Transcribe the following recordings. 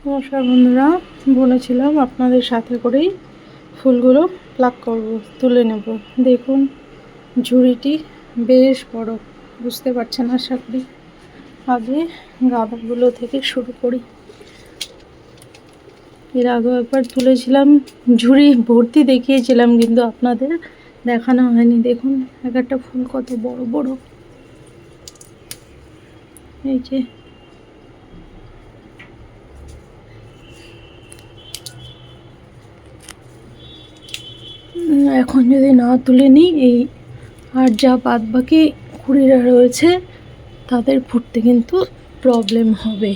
নমস্কার বন্ধুরা, বলেছিলাম আপনাদের সাথে করেই ফুলগুলো প্লাক করব, তুলে নেব। দেখুন ঝুড়িটি বেশ বড়, বুঝতে পারছেন আশা করি। আগে গাঁদাগুলো থেকে শুরু করি। এর আগেও একবার তুলেছিলাম, ঝুড়ি ভর্তি দেখিয়েছিলাম, কিন্তু আপনাদের দেখানো হয়নি। দেখুন এক একটা ফুল কত বড় বড়। এই যে এখন যদি না তুলে নিই, এই আর যা বাদ বাকি কুড়িরা রয়েছে তাদের ফুটতে কিন্তু প্রবলেম হবে।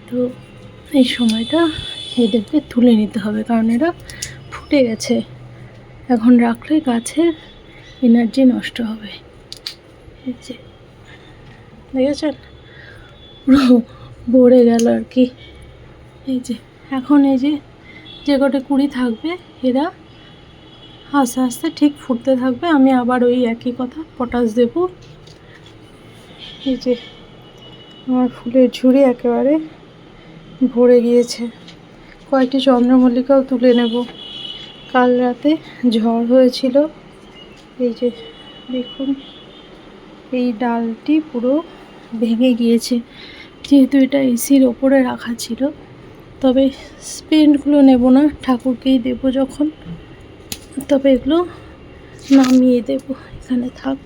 তো এই সময়টা এদেরকে তুলে নিতে হবে, কারণ এরা ফুটে গেছে। এখন রাখলে গাছের এনার্জি নষ্ট হবে। এই যে দেখেছেন, পুরো ভরে গেল আর কি। এই যে এখন এই যে কটা কুড়ি থাকবে, এরা আস্তে আস্তে ঠিক ফুটতে থাকবে। আমি আবার ওই একই কথা পটাশ দেব। এই যে আমার ফুলের ঝুড়ি একেবারে ভরে গিয়েছে। কয়েকটি চন্দ্রমল্লিকাও তুলে নেব। কাল রাতে ঝড় হয়েছিল। এই যে দেখুন, এই ডালটি পুরো ভেঙে গিয়েছে। যেহেতু এটা এসির ওপরে রাখা ছিল, তবে স্পেন্টগুলো নেব না, ঠাকুরকেই দেব যখন। তবে এগুলো নামিয়ে দেব, এখানে থাক।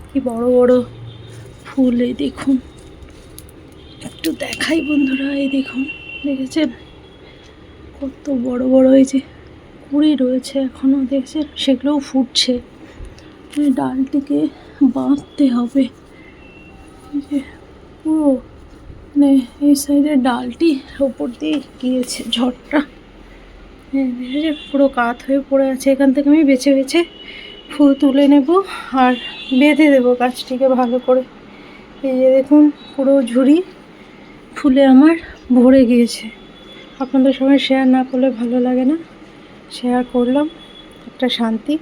কি বড় বড় ফুল, এই দেখুন। একটু দেখাই বন্ধুরা, এই দেখুন, দেখেছেন কত বড় বড়। এই যে কুড়ি রয়েছে এখনো, দেখছেন, সেগুলোও ফুটছে। এই ডালটিকে বাঁধতে হবে। এই যে পুরো মানে এই সাইডের ডালটি ওপর দিয়ে গিয়েছে ঝড়টা। দেখেছেন পুরো কাত হয়ে পড়ে আছে। এখান থেকে আমি বেছে বেছে ফুল তুলে নেব আর বেঁধে দেবো গাছটিকে ভালো করে। এই যে দেখুন পুরো ঝুড়ি ফুলে আমার ভরে গিয়েছে। আপনাদের সঙ্গে শেয়ার না করলে ভালো লাগে না, শেয়ার করলাম, একটা শান্তি।